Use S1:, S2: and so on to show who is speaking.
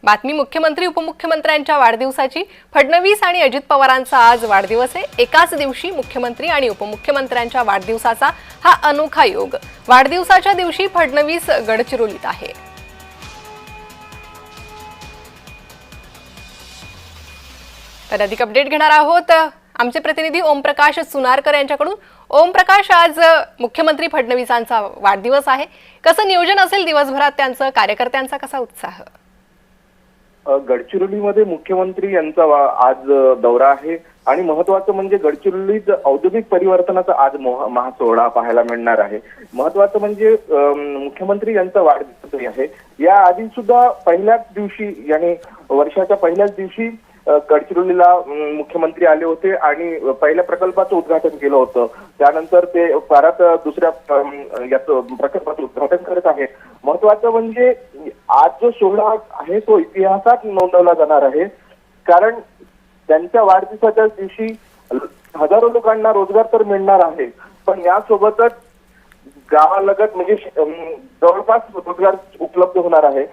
S1: बातमी मुख्यमंत्री उपमुख्यमंत्र्यांच्या वाढदिवसाची। फडणवीस आणि अजित पवारांचा आज वाढदिवस आहे। एकाच दिवशी मुख्यमंत्री आणि उपमुख्यमंत्र्यांच्या वाढदिवसाचा हा अनोखा योग। वाढदिवसाच्या दिवशी फडणवीस गडचिरोलीत आहे। तर अधिक अपडेट घेणार आहोत आमचे प्रतिनिधी ओमप्रकाश सुनारकर यांच्याकडून। ओमप्रकाश, आज मुख्यमंत्री फडणवीसांचा वाढदिवस आहे, कसं नियोजन असेल दिवसभरात त्यांचं, कार्यकर्त्यांचा कसा उत्साह?
S2: गडचिरोलीमध्ये मुख्यमंत्री यांचा आज दौरा आहे आणि महत्वाचं म्हणजे गडचिरोलीत औद्योगिक परिवर्तनाचा आज महासोहळा पाहायला मिळणार आहे। महत्वाचं म्हणजे मुख्यमंत्री यांचा वाढदिवस आहे। या आधी सुद्धा पहिल्याच दिवशी यानी वर्षाच्या पहिल्याच दिवशी गडचिरोलीला मुख्यमंत्री आले होते आणि पहिल्या प्रकल्पाचं उद्घाटन केलं होतं। त्यानंतर ते परत दुसऱ्या याचं प्रकल्पाचं उद्घाटन करत आहेत। महत्वाचं म्हणजे आज जो सोहळा आहे तो इतिहासात नोंदवला जाणार आहे, कारण त्यांच्या वाढदिवसाच्या दिवशी हजारो लोकांना रोजगार तर मिळणार आहे, पण यासोबतच गावालगत म्हणजे जवळपास रोजगार उपलब्ध होणार आहे।